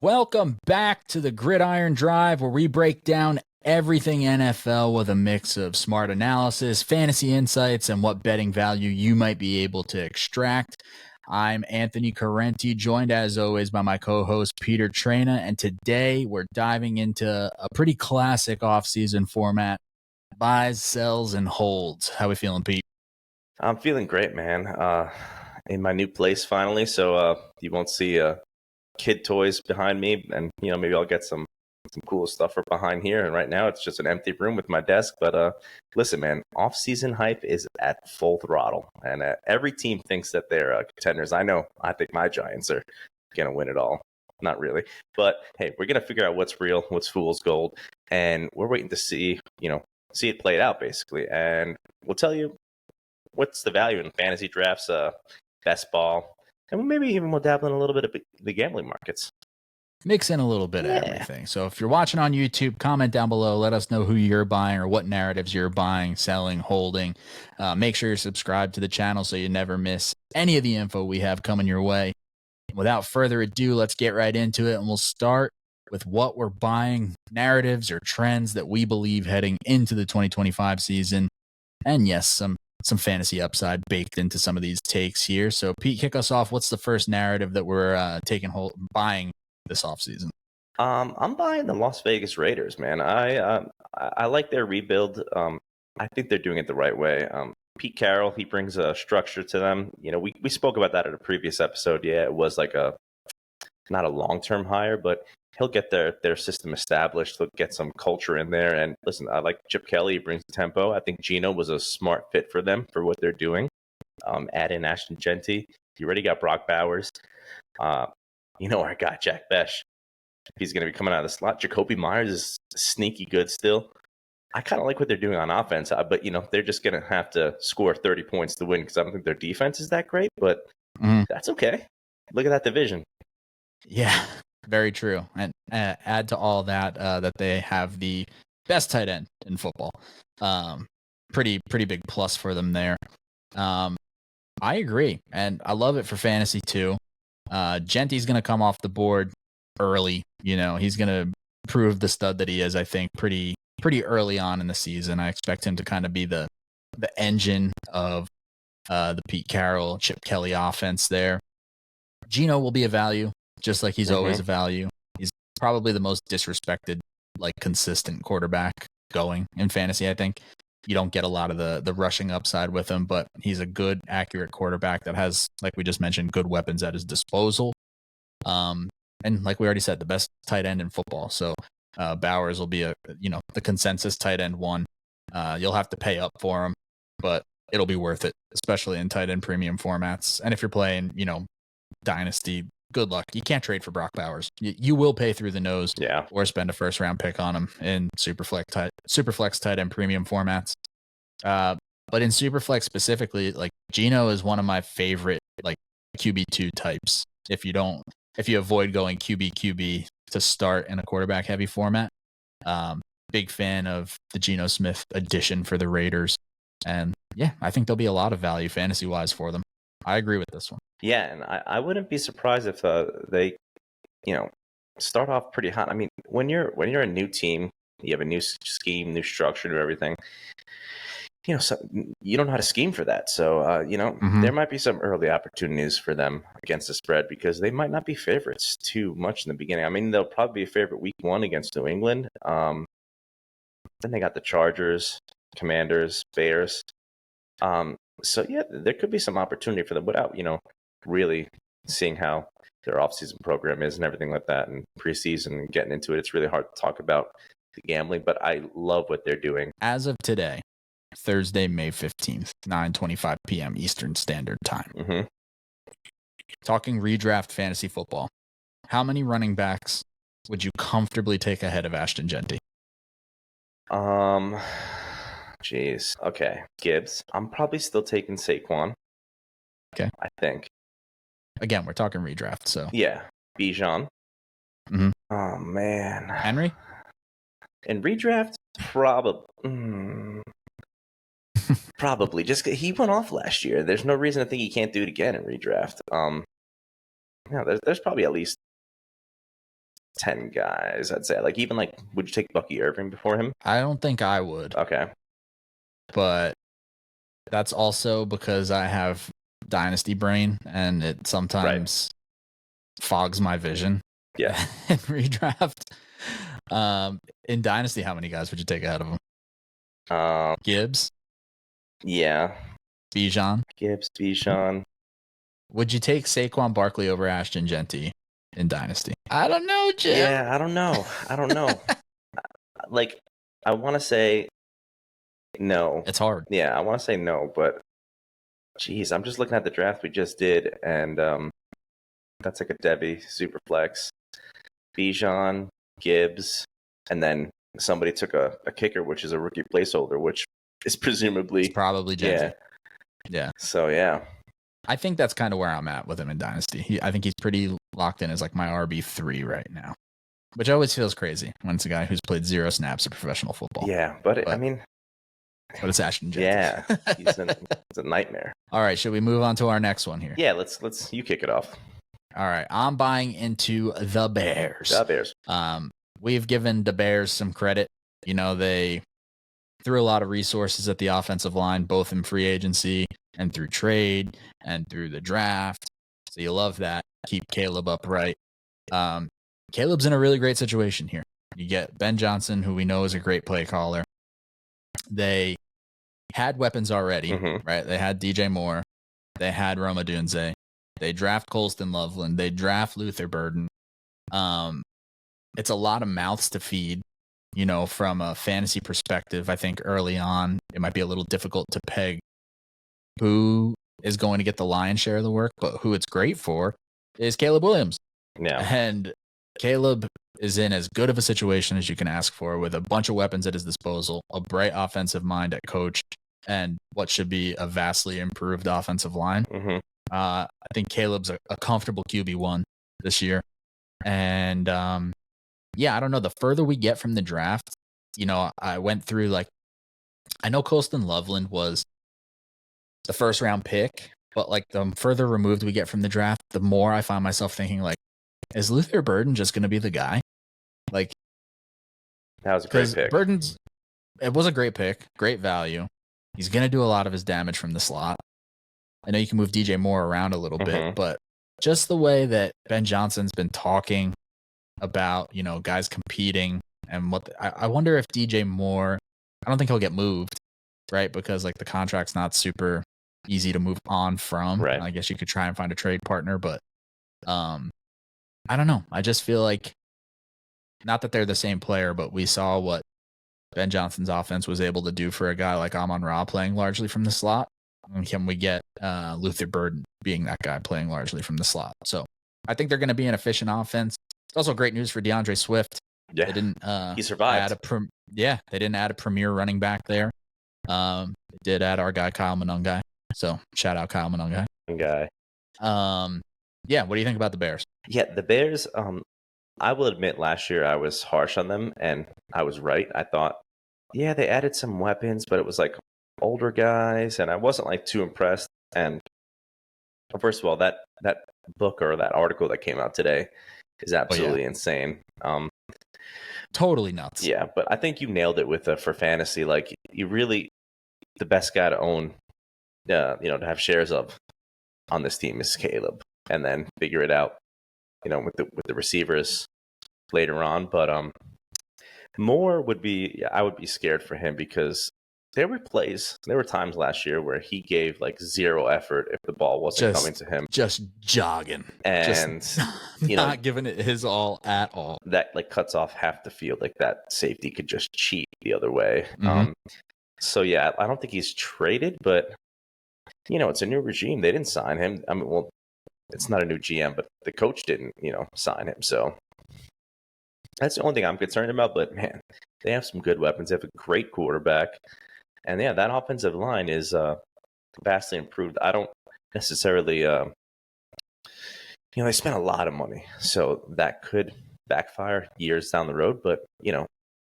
Welcome back to the Gridiron Drive, where we break down everything NFL with a mix of smart analysis, fantasy insights, and what betting value you might be able to extract. I'm Anthony Correnti, joined as always by my co-host Peter Traina, and today we're diving into a pretty classic offseason format: buys, sells, and holds. How we feeling, Pete? I'm feeling great, man. In my new place finally, so you won't see kid toys behind me, and maybe I'll get some cool stuff for behind here. And right now it's just an empty room with my desk. But listen, man, off-season hype is at full throttle, and every team thinks that they're contenders. I think my Giants are gonna win it all. Not really, but hey, we're gonna figure out what's real, what's fool's gold, and we're waiting to see it played out basically, and we'll tell you what's the value in fantasy drafts, best ball, and maybe even we'll dabble in a little bit of the gambling markets. Mix in a little bit of everything. So if you're watching on YouTube, comment down below. Let us know who you're buying or what narratives you're buying, selling, holding. Make sure you're subscribed to the channel so you never miss any of the info we have coming your way. Without further ado, let's get right into it, and we'll start with what we're buying, narratives or trends that we believe heading into the 2025 season. And yes, some fantasy upside baked into some of these takes here. So Pete, kick us off. What's the first narrative that we're buying this offseason? I'm buying the Las Vegas Raiders, man. I like their rebuild. I think they're doing it the right way. Pete Carroll, he brings a structure to them. We spoke about that in a previous episode. Yeah, it was like not a long-term hire, but he'll get their system established. He'll get some culture in there. And listen, I like Chip Kelly. He brings tempo. I think Geno was a smart fit for them for what they're doing. Add in Ashton Genty. You already got Brock Bowers. Our guy Jack Besh. He's going to be coming out of the slot. Jacoby Myers is sneaky good still. I kind of like what they're doing on offense, but they're just going to have to score 30 points to win because I don't think their defense is that great. But that's okay. Look at that division. Yeah, very true. And add to all that that they have the best tight end in football. Pretty big plus for them there. I agree, and I love it for fantasy too. Genty's going to come off the board early. He's going to prove the stud that he is, I think, pretty early on in the season. I expect him to kind of be the engine of the Pete Carroll, Chip Kelly offense there. Geno will be a value, just like he's always a value. He's probably the most disrespected, consistent quarterback going in fantasy, I think. You don't get a lot of the rushing upside with him, but he's a good, accurate quarterback that has, like we just mentioned, good weapons at his disposal. And like we already said, the best tight end in football. So Bowers will be the consensus tight end one. You'll have to pay up for him, but it'll be worth it, especially in tight end premium formats. And if you're playing, Dynasty, good luck. You can't trade for Brock Bowers. You will pay through the nose, or spend a first round pick on him in Superflex tight end premium formats. But in Superflex specifically, Geno is one of my favorite QB2 types. If you avoid going QB to start in a quarterback heavy format, big fan of the Geno Smith addition for the Raiders, and yeah, I think there'll be a lot of value fantasy wise for them. I agree with this one. Yeah, and I wouldn't be surprised if they, start off pretty hot. I mean, when you're a new team, you have a new scheme, new structure, new everything. So you don't know how to scheme for that. So there might be some early opportunities for them against the spread because they might not be favorites too much in the beginning. I mean, they'll probably be a favorite week 1 against New England. Then they got the Chargers, Commanders, Bears. So yeah, there could be some opportunity for them without, really seeing how their offseason program is and everything like that, and preseason and getting into it. It's really hard to talk about the gambling, but I love what they're doing. As of today, Thursday, May 15th, 9:25 p.m. Eastern Standard Time. Talking redraft fantasy football, how many running backs would you comfortably take ahead of Ashton Genty? Jeez. Okay. Gibbs. I'm probably still taking Saquon. Okay. I think. Again, we're talking redraft, so. Yeah. Bijan. Oh, man. Henry? In redraft? Probably. Probably. Just he went off last year. There's no reason to think he can't do it again in redraft. There's probably at least 10 guys, I'd say. Like, even like, would you take Bucky Irving before him? I don't think I would. Okay. But that's also because I have dynasty brain and it sometimes fogs my vision. Yeah. In redraft. In dynasty, how many guys would you take out of him? Gibbs? Yeah. Bijan? Gibbs, Bijan. Would you take Saquon Barkley over Ashton Genty in dynasty? I don't know, Jim. Yeah, I don't know. Like, I want to say no. It's hard. Yeah, I want to say no, but geez, I'm just looking at the draft we just did, and that's like a Debbie super flex. Bijan, Gibbs, and then somebody took a kicker, which is a rookie placeholder, which is presumably it's probably Genty. Yeah. So yeah, I think that's kind of where I'm at with him in dynasty. I think he's pretty locked in as like my RB3 right now, which always feels crazy when it's a guy who's played 0 snaps of professional football. Yeah, but I mean, but it's Ashton Genty. Yeah, it's a nightmare. All right, should we move on to our next one here? Yeah, let's you kick it off. All right, I'm buying into the Bears. The Bears. We've given the Bears some credit. You know, they threw a lot of resources at the offensive line, both in free agency and through trade and through the draft. So you love that. Keep Caleb upright. Caleb's in a really great situation here. You get Ben Johnson, who we know is a great play caller. They had weapons already, right? They had DJ Moore. They had Roma Dunze. They draft Colston Loveland. They draft Luther Burden. It's a lot of mouths to feed, you know, from a fantasy perspective. I think early on, it might be a little difficult to peg who is going to get the lion's share of the work, but who it's great for is Caleb Williams. Yeah. And Caleb is in as good of a situation as you can ask for with a bunch of weapons at his disposal, a bright offensive mind at coach, and what should be a vastly improved offensive line. I think Caleb's a comfortable QB1 this year. And yeah, I don't know. The further we get from the draft, you know, I went through like, I know Colston Loveland was the first round pick, but like the further removed we get from the draft, the more I find myself thinking like, is Luther Burden just going to be the guy? Like, that was a great pick. It was a great pick, great value. He's going to do a lot of his damage from the slot. I know you can move DJ Moore around a little bit, but just the way that Ben Johnson's been talking about, you know, guys competing and what I wonder if DJ Moore, I don't think he'll get moved, right? Because like the contract's not super easy to move on from. Right. I guess you could try and find a trade partner, but I don't know. I just feel like, not that they're the same player, but we saw what Ben Johnson's offense was able to do for a guy like Amon-Ra playing largely from the slot. And can we get Luther Burden being that guy playing largely from the slot? So I think they're going to be an efficient offense. It's also great news for DeAndre Swift. Yeah, they didn't. He survived. They didn't add a premier running back there. They did add our guy Kyle Monangai. So shout out Kyle Monangai. Yeah, what do you think about the Bears? Yeah, the Bears. I will admit, last year I was harsh on them, and I was right. I thought, yeah, they added some weapons, but it was like older guys, and I wasn't like too impressed. And first of all, that book or that article that came out today is absolutely insane. Totally nuts. Yeah, but I think you nailed it with for fantasy. Like, you really, the best guy to own, to have shares of on this team is Caleb, and then figure it out, with the receivers later on. But Moore I would be scared for him, because there were times last year where he gave like zero effort if the ball wasn't coming to him. Just jogging. And not giving it his all at all. That like cuts off half the field. Like, that safety could just cheat the other way. So yeah, I don't think he's traded, but it's a new regime. They didn't sign him. I mean, well, it's not a new GM, but the coach didn't, sign him. So that's the only thing I'm concerned about. But man, they have some good weapons. They have a great quarterback. And yeah, that offensive line is vastly improved. I don't necessarily, they spent a lot of money, so that could backfire years down the road. But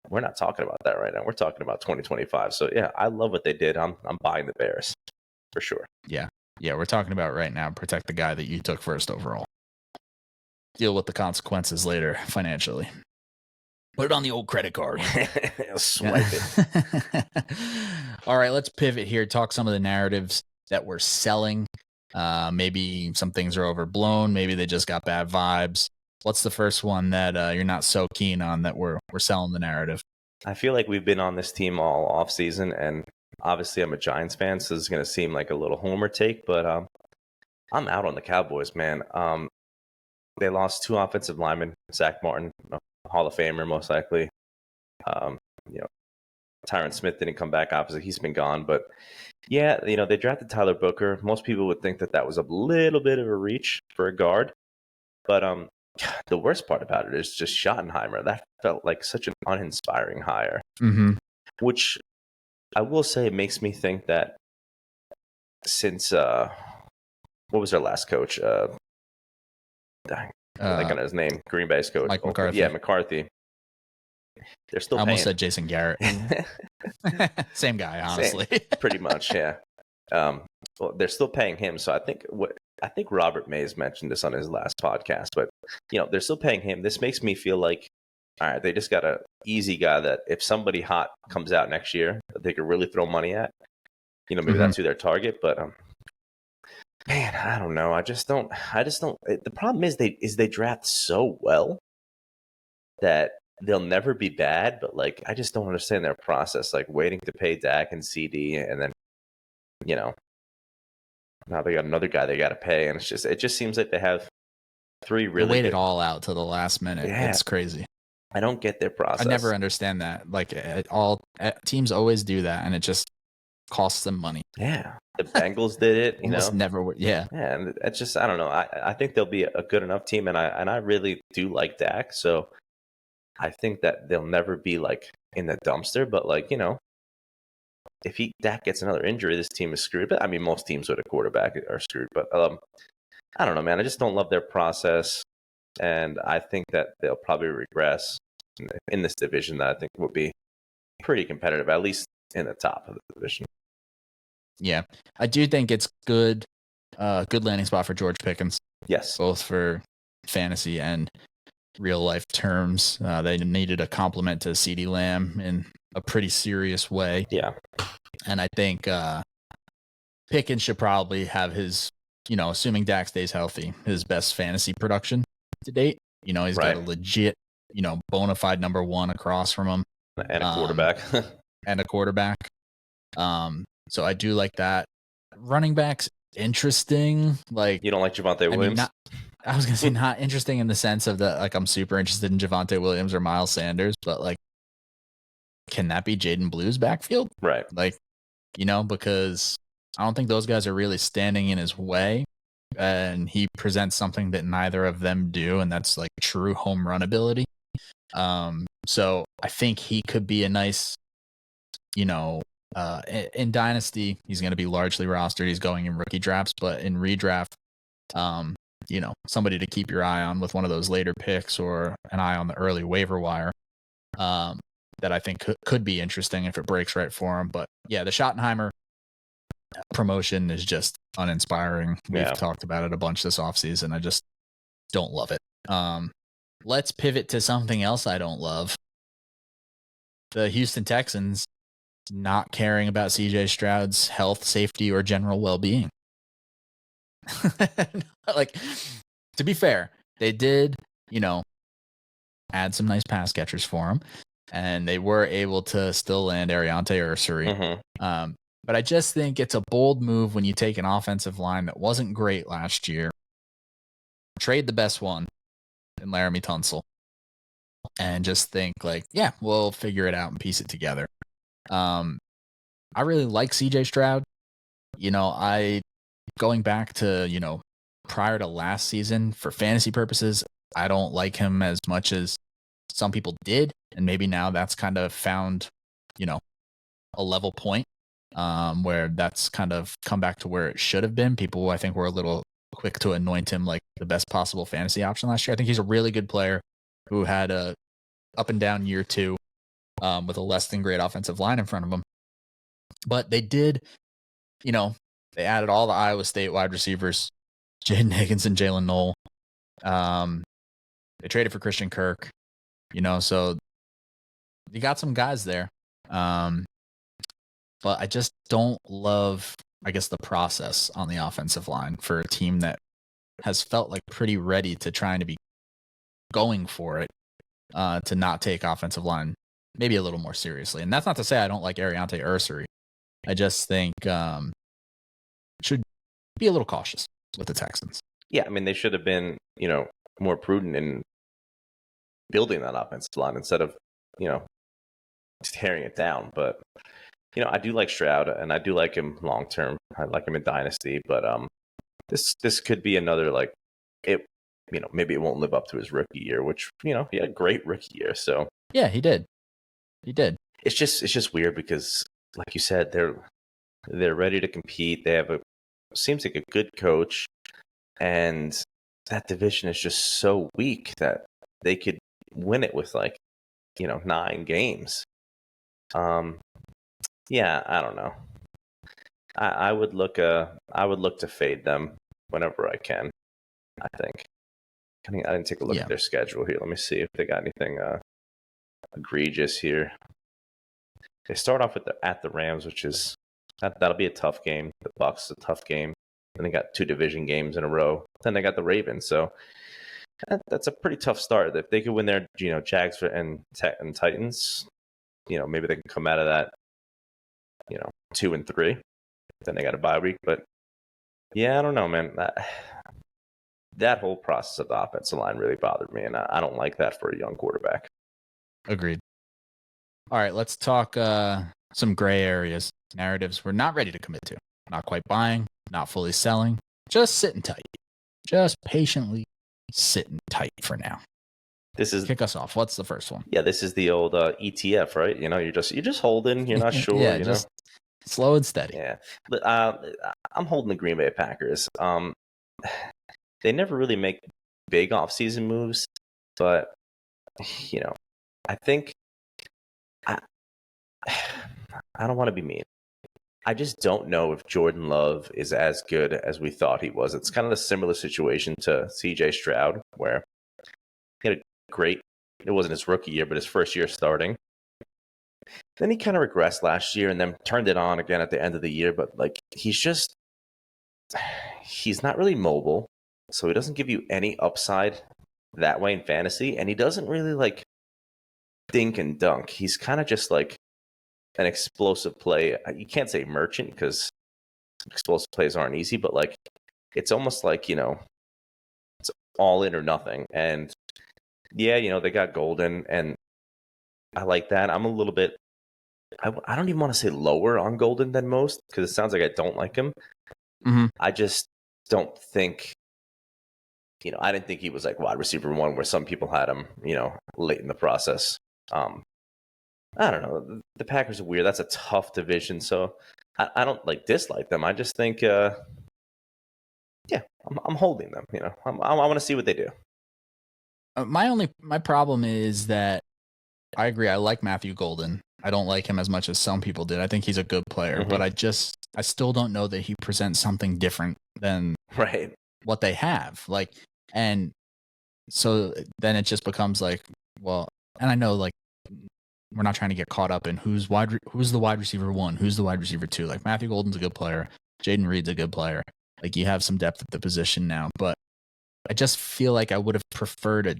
we're not talking about that right now. We're talking about 2025. So yeah, I love what they did. I'm buying the Bears for sure. Yeah, we're talking about right now. Protect the guy that you took first overall. deal with the consequences later financially. Put it on the old credit card. Swipe it. All right, let's pivot here. Talk some of the narratives that we're selling. Maybe some things are overblown. Maybe they just got bad vibes. What's the first one that you're not so keen on that we're selling the narrative? I feel like we've been on this team all off season, and obviously I'm a Giants fan, so this is going to seem like a little homer take, but I'm out on the Cowboys, man. They lost 2 offensive linemen, Zach Martin, Hall of Famer most likely. Tyron Smith didn't come back. Obviously, he's been gone. But yeah, they drafted Tyler Booker. Most people would think that was a little bit of a reach for a guard. But the worst part about it is just Schottenheimer. That felt like such an uninspiring hire. Mm-hmm. Which I will say makes me think that since what was their last coach? I got his name. Green Bay's coach. Mike McCarthy. Yeah, McCarthy. They're still I almost paying. said Jason Garrett. Same guy, honestly. Pretty much, yeah. Well, they're still paying him, so I think Robert Mays mentioned this on his last podcast, but they're still paying him. This makes me feel like, all right, they just got an easy guy that if somebody hot comes out next year, that they could really throw money at. Maybe that's who their target, but man, I don't know. I just don't. The problem is they draft so well that they'll never be bad, but like I just don't understand their process. Like waiting to pay Dak and CD, and then now they got another guy they got to pay, and it just seems like they have 3 really. They wait it all out to the last minute. Yeah. It's crazy. I don't get their process. I never understand that. Like teams always do that, and it just costs them money. Yeah, the Bengals did it. Almost never. Yeah. Yeah, and it's just I don't know. I think they'll be a good enough team, and I really do like Dak, so I think that they'll never be like in the dumpster. But like if Dak gets another injury, this team is screwed. But I mean, most teams with a quarterback are screwed. But I don't know, man. I just don't love their process, and I think that they'll probably regress in this division that I think will be pretty competitive, at least in the top of the division. Yeah, I do think it's good landing spot for George Pickens. Yes, both for fantasy and real life terms. They needed a complement to CeeDee Lamb in a pretty serious way. Yeah. And I think Pickens should probably have his, assuming Dak stays healthy, his best fantasy production to date. He's got a legit, bona fide number 1 across from him. And a quarterback. So I do like that. Running backs, interesting. Like, you don't like Javonte Williams? I was going to say not interesting in the sense of that, like, I'm super interested in Javonte Williams or Miles Sanders, but like, can that be Jaden Blue's backfield? Right. Like, because I don't think those guys are really standing in his way, and he presents something that neither of them do, and that's like true home run ability. So I think he could be a nice, in Dynasty, he's going to be largely rostered. He's going in rookie drafts, but in redraft, somebody to keep your eye on with one of those later picks or an eye on the early waiver wire, that I think could be interesting if it breaks right for him. But yeah, the Schottenheimer promotion is just uninspiring. We've talked about it a bunch this offseason. I just don't love it. Let's pivot to something else I don't love. The Houston Texans not caring about CJ Stroud's health, safety, or general well-being. Like, to be fair, they did, add some nice pass catchers for him, and they were able to still land Ariante Ursary. Mm-hmm. But I just think it's a bold move when you take an offensive line that wasn't great last year, trade the best one in Laramie Tunsil, and just think like, yeah, we'll figure it out and piece it together. I really like CJ Stroud. Going back to, prior to last season, for fantasy purposes, I don't like him as much as some people did. And maybe now that's kind of found, a level point where that's kind of come back to where it should have been. People, I think, were a little quick to anoint him like the best possible fantasy option last year. I think he's a really good player who had a up and down year 2 with a less than great offensive line in front of him. But they did, they added all the Iowa State wide receivers, Jaden Higgins and Jalen Knoll. They traded for Christian Kirk, so you got some guys there. But I just don't love, I guess, the process on the offensive line for a team that has felt like pretty ready to trying to be going for it, to not take offensive line maybe a little more seriously. And that's not to say I don't like Ariante Ursary. I just think should be a little cautious with the Texans. Yeah, I mean, they should have been, more prudent in building that offensive line instead of, tearing it down. But, I do like Stroud, and I do like him long term. I like him in Dynasty, but this could be another, like, it. Maybe it won't live up to his rookie year, which, he had a great rookie year. So yeah, he did. It's just weird because, like you said, they're ready to compete. They have seems like a good coach, and that division is just so weak that they could win it with 9 games. Yeah, I don't know. I would look to fade them whenever I can. I think. I didn't take a look at their schedule here. Let me see if they got anything egregious here. They start off at the Rams, which is that'll be a tough game. The Bucs a tough game. Then they got 2 division games in a row. Then they got the Ravens. So that's a pretty tough start. If they could win their Jags and Titans, maybe they can come out of that 2-3. Then they got a bye week. But yeah, I don't know, man. That whole process of the offensive line really bothered me, and I don't like that for a young quarterback. Agreed. All right, let's talk some gray areas, narratives we're not ready to commit to. Not quite buying, not fully selling, just sitting tight. Just patiently sitting tight for now. Kick us off. What's the first one? Yeah, this is the old ETF, right? You're just holding. You're not sure. Yeah, just slow and steady. Yeah, but I'm holding the Green Bay Packers. They never really make big offseason moves, but I think I don't want to be mean. I just don't know if Jordan Love is as good as we thought he was. It's kind of a similar situation to CJ Stroud, where he had a great, it wasn't his rookie year, but his first year starting. Then he kind of regressed last year and then turned it on again at the end of the year. But he's not really mobile. So he doesn't give you any upside that way in fantasy. And he doesn't really dink and dunk. He's kind of just an explosive play. You can't say merchant because explosive plays aren't easy, but it's almost it's all in or nothing. And yeah, they got Golden, and I like that. I'm a little bit, I don't even want to say lower on Golden than most because it sounds like I don't like him. Mm-hmm. I just don't think, I didn't think he was wide receiver 1 where some people had him, late in the process. I don't know. The Packers are weird. That's a tough division. So I don't dislike them. I just think, I'm holding them. I want to see what they do. My problem is that I agree. I like Matthew Golden. I don't like him as much as some people did. I think he's a good player, Mm-hmm. but I still don't know that he presents something different than what they have. And so then it just becomes well, and I know we're not trying to get caught up in who's the wide receiver 1, who's the wide receiver 2. Matthew Golden's a good player. Jaden Reed's a good player. You have some depth at the position now, but I just feel like I would have preferred a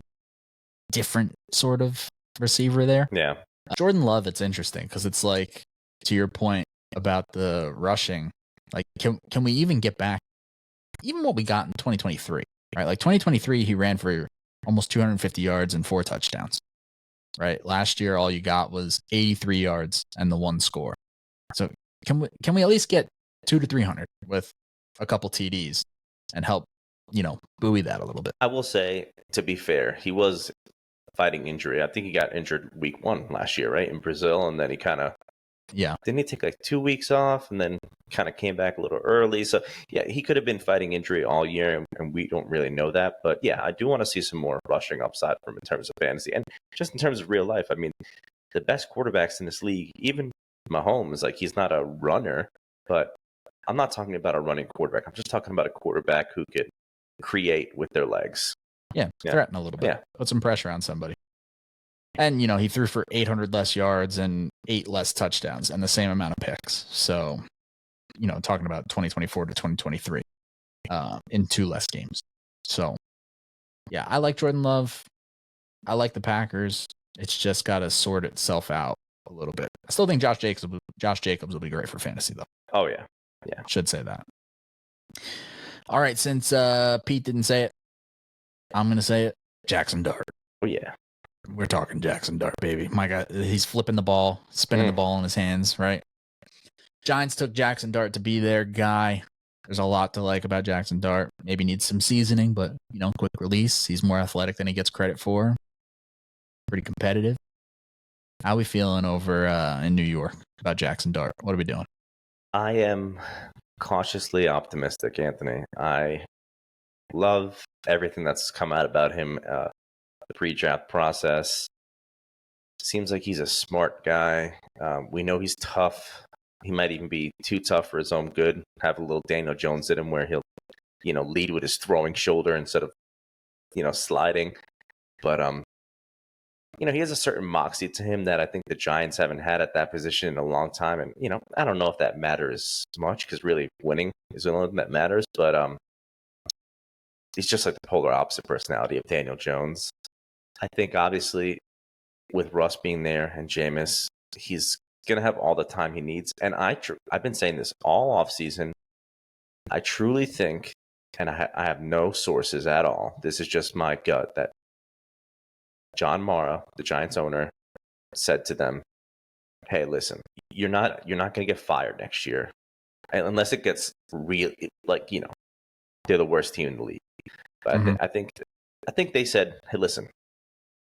different sort of receiver there. Yeah. Jordan Love, it's interesting because it's to your point about the rushing, can we even get back even what we got in 2023, right? 2023, he ran for almost 250 yards and 4 touchdowns, right? Last year, all you got was 83 yards and the 1 score. So can we at least get 200 to 300 with a couple TDs and help, buoy that a little bit? I will say, to be fair, he was fighting injury. I think he got injured week 1 last year, right? In Brazil. And then he kind of, didn't he take 2 weeks off and then kind of came back a little early? So yeah, he could have been fighting injury all year and we don't really know that. But yeah, I do want to see some more rushing upside from him in terms of fantasy and just in terms of real life. I mean, the best quarterbacks in this league, even Mahomes, he's not a runner, but I'm not talking about a running quarterback. I'm just talking about a quarterback who could create with their legs. Yeah, threaten a little bit. Yeah. Put some pressure on somebody. And, he threw for 800 less yards and 8 less touchdowns and the same amount of picks. So, talking about 2024 to 2023 in 2 less games. So, yeah, I like Jordan Love. I like the Packers. It's just got to sort itself out a little bit. I still think Josh Jacobs will be great for fantasy, though. Oh, yeah. Yeah. Should say that. All right, since Pete didn't say it, I'm going to say it. Jackson Dart. Oh, yeah. We're talking Jackson Dart, baby. My God, he's flipping the ball, spinning the ball in his hands, right? Giants took Jackson Dart to be their guy. There's a lot to like about Jackson Dart. Maybe needs some seasoning, but, quick release. He's more athletic than he gets credit for. Pretty competitive. How are we feeling over in New York about Jackson Dart? What are we doing? I am cautiously optimistic, Anthony. I love everything that's come out about him. The pre-draft process. Seems like he's a smart guy. We know he's tough. He might even be too tough for his own good. Have a little Daniel Jones in him where he'll, lead with his throwing shoulder instead of, sliding. But, he has a certain moxie to him that I think the Giants haven't had at that position in a long time. And, I don't know if that matters much because really winning is the only thing that matters. But he's just like the polar opposite personality of Daniel Jones. I think, obviously, with Russ being there and Jameis, he's going to have all the time he needs. And I've been saying this all offseason. I truly think, and I have no sources at all, this is just my gut, that John Mara, the Giants owner, said to them, hey, listen, you're not going to get fired next year unless it gets real, they're the worst team in the league. But I think they said, hey, listen,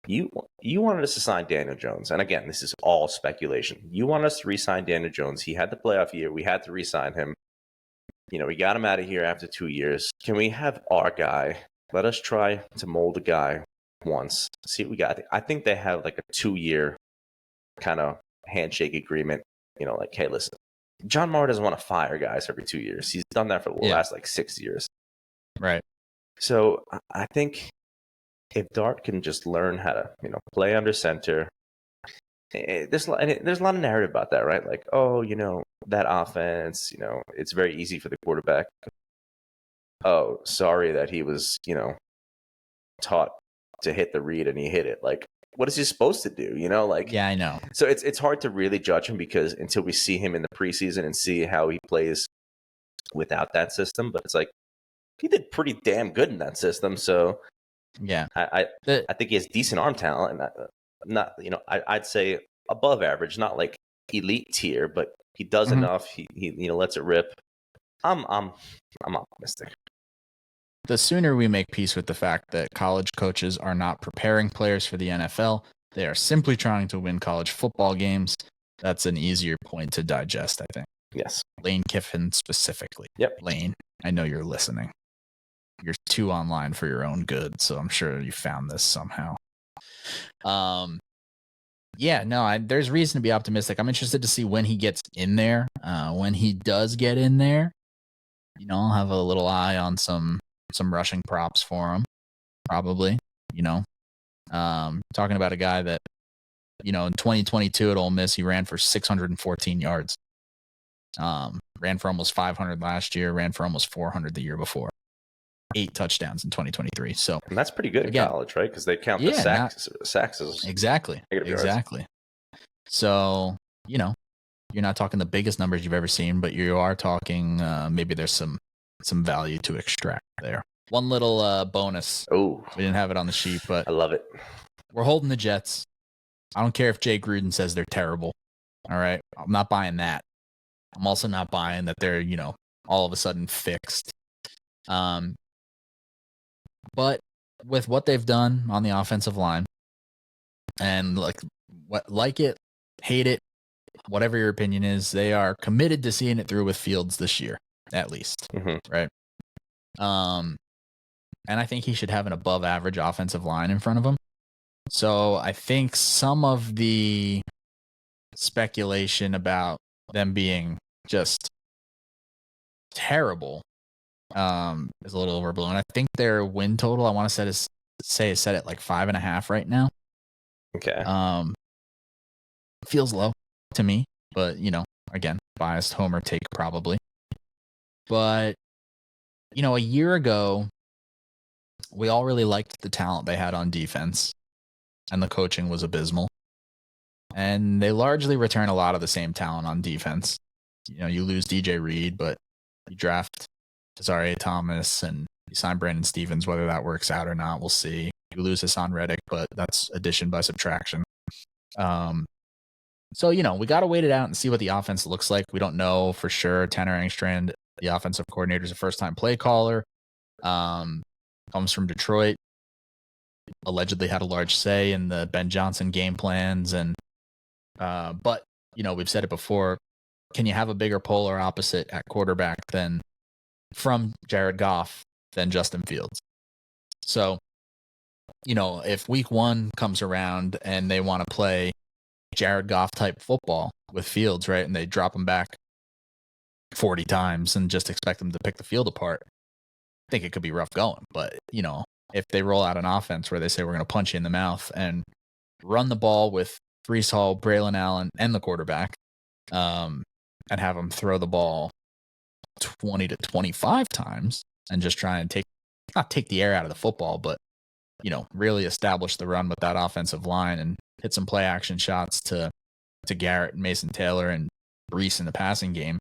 you wanted us to sign Daniel Jones. And again, this is all speculation. You want us to re-sign Daniel Jones. He had the playoff year. We had to re-sign him. We got him out of here after 2 years. Can we have our guy? Let us try to mold a guy once. See what we got. I think they have like a 2-year kind of handshake agreement. Hey, listen, John Mara doesn't want to fire guys every 2 years. He's done that for the last 6 years. Right. So I think if Dart can just learn how to, play under center, there's a lot of narrative about that, right? Like, that offense, it's very easy for the quarterback. Oh, sorry that he was, taught to hit the read and he hit it. Like, what is he supposed to do? Yeah, I know. So it's hard to really judge him because until we see him in the preseason and see how he plays without that system, but it's like he did pretty damn good in that system. So yeah, I think he has decent arm talent, and I'd say above average, not like elite tier, but he does enough. He lets it rip. I'm optimistic. The sooner we make peace with the fact that college coaches are not preparing players for the NFL, they are simply trying to win college football games, that's an easier point to digest, I think. Yes. Lane Kiffin specifically. Yep. Lane, I know you're listening. You're too online for your own good, so I'm sure you found this somehow. There's reason to be optimistic. I'm interested to see when he gets in there. When he does get in there, I'll have a little eye on some rushing props for him, probably. Talking about a guy that, in 2022 at Ole Miss, he ran for 614 yards. Ran for almost 500 last year, ran for almost 400 the year before. 8 touchdowns in 2023. So, and that's pretty good in college, right? Because they count the sacks as exactly. So, you're not talking the biggest numbers you've ever seen, but you are talking maybe there's some value to extract there. One little bonus. Oh, we didn't have it on the sheet, but I love it. We're holding the Jets. I don't care if Jay Gruden says they're terrible. All right, I'm not buying that. I'm also not buying that they're all of a sudden fixed. But with what they've done on the offensive line, and like it, hate it, whatever your opinion is, they are committed to seeing it through with Fields this year, at least, right? And I think he should have an above average offensive line in front of him. So I think some of the speculation about them being just terrible is a little overblown. I think their win total, I want to set, is say is set at like 5.5 right now. Okay. Feels low to me, but again, biased homer take probably. But a year ago, we all really liked the talent they had on defense, and the coaching was abysmal. And they largely return a lot of the same talent on defense. You lose DJ Reed, but you draft Zaire Thomas and you sign Brandon Stevens. Whether that works out or not, we'll see. You lose Hassan Reddick, but that's addition by subtraction. So, we got to wait it out and see what the offense looks like. We don't know for sure. Tanner Engstrand, the offensive coordinator, is a first-time play caller. Comes from Detroit. Allegedly had a large say in the Ben Johnson game plans. But, we've said it before. Can you have a bigger polar opposite at quarterback from Jared Goff than Justin Fields? So, if week 1 comes around and they want to play Jared Goff type football with Fields, right, and they drop him back 40 times and just expect them to pick the field apart, I think it could be rough going. But, if they roll out an offense where they say we're going to punch you in the mouth and run the ball with Breece Hall, Braylon Allen, and the quarterback, and have them throw the ball 20 to 25 times and just try and not take the air out of the football, but, really establish the run with that offensive line and hit some play action shots to Garrett and Mason Taylor and Breece in the passing game.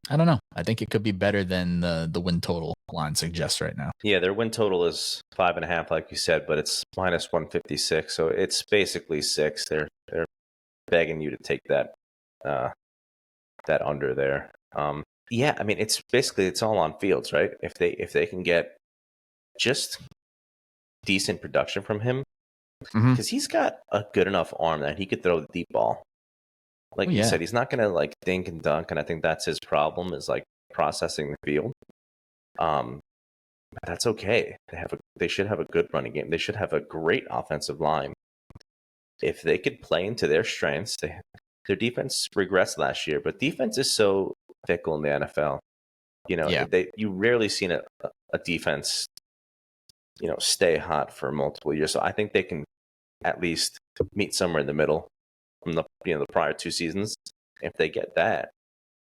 I don't know. I think it could be better than the win total line suggests right now. Yeah, their win total is 5.5, like you said, but it's minus 156, so it's basically 6. They're begging you to take that under there. Yeah, I mean, it's all on Fields, right? If they can get just decent production from him, because he's got a good enough arm that he could throw the deep ball. Like you said, he's not going to like dink and dunk, and I think that's his problem, is like processing the field. That's okay. They should have a good running game. They should have a great offensive line. If they could play into their strengths, their defense regressed last year, but defense is so fickle in the NFL. You rarely seen a defense, stay hot for multiple years. So I think they can at least meet somewhere in the middle from the prior 2 seasons. If they get that,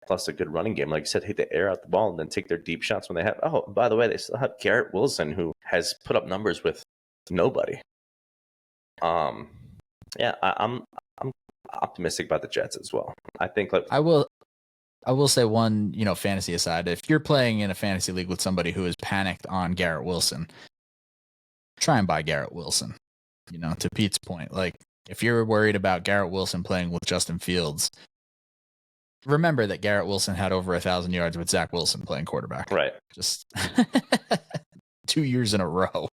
plus a good running game, like you said, hit the air out the ball and then take their deep shots when they have. Oh, by the way, they still have Garrett Wilson, who has put up numbers with nobody. Yeah, I'm optimistic about the Jets as well. I think I will say one, fantasy aside, if you're playing in a fantasy league with somebody who is panicked on Garrett Wilson, try and buy Garrett Wilson. To Pete's point, like if you're worried about Garrett Wilson playing with Justin Fields, remember that Garrett Wilson had over 1,000 yards with Zach Wilson playing quarterback. Right. Just 2 years in a row.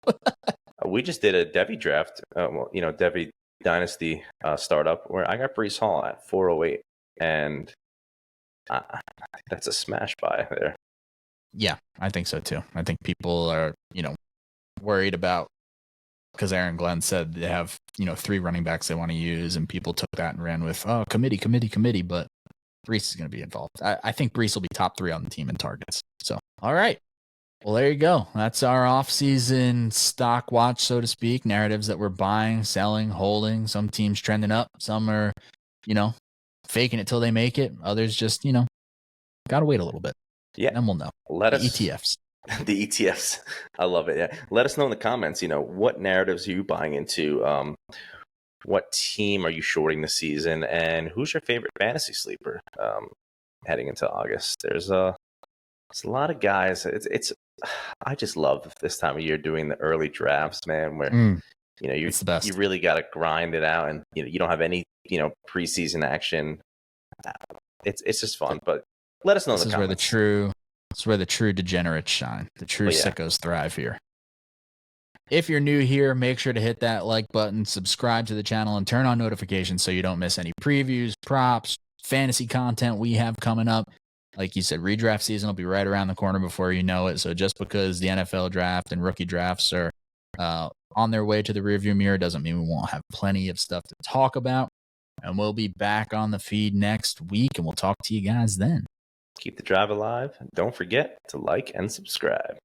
We just did a Devy draft, Devy Dynasty startup where I got Breece Hall at 408, and I think that's a smash buy there. Yeah, I think so too. I think people are, worried about, because Aaron Glenn said they have, 3 running backs they want to use, and people took that and ran with, committee, but Breece is going to be involved. I think Breece will be top 3 on the team in targets. So, all right. Well, there you go. That's our off-season stock watch, so to speak. Narratives that we're buying, selling, holding. Some teams trending up. Some are, faking it till they make it. Others just, got to wait a little bit. Yeah. And we'll know. ETFs. The ETFs. I love it. Yeah. Let us know in the comments, what narratives are you buying into? What team are you shorting this season? And who's your favorite fantasy sleeper heading into August? There's a lot of guys. I just love this time of year doing the early drafts, man, where it's the best. You really got to grind it out, and you don't have any preseason action. It's just fun. But let us know in the comments. This is where the true degenerates shine. The true sickos thrive here. If you're new here, make sure to hit that like button, subscribe to the channel, and turn on notifications so you don't miss any previews, props, fantasy content we have coming up. Like you said, redraft season will be right around the corner before you know it. So just because the NFL draft and rookie drafts are on their way to the rearview mirror doesn't mean we won't have plenty of stuff to talk about. And we'll be back on the feed next week, and we'll talk to you guys then. Keep the drive alive. And don't forget to like and subscribe.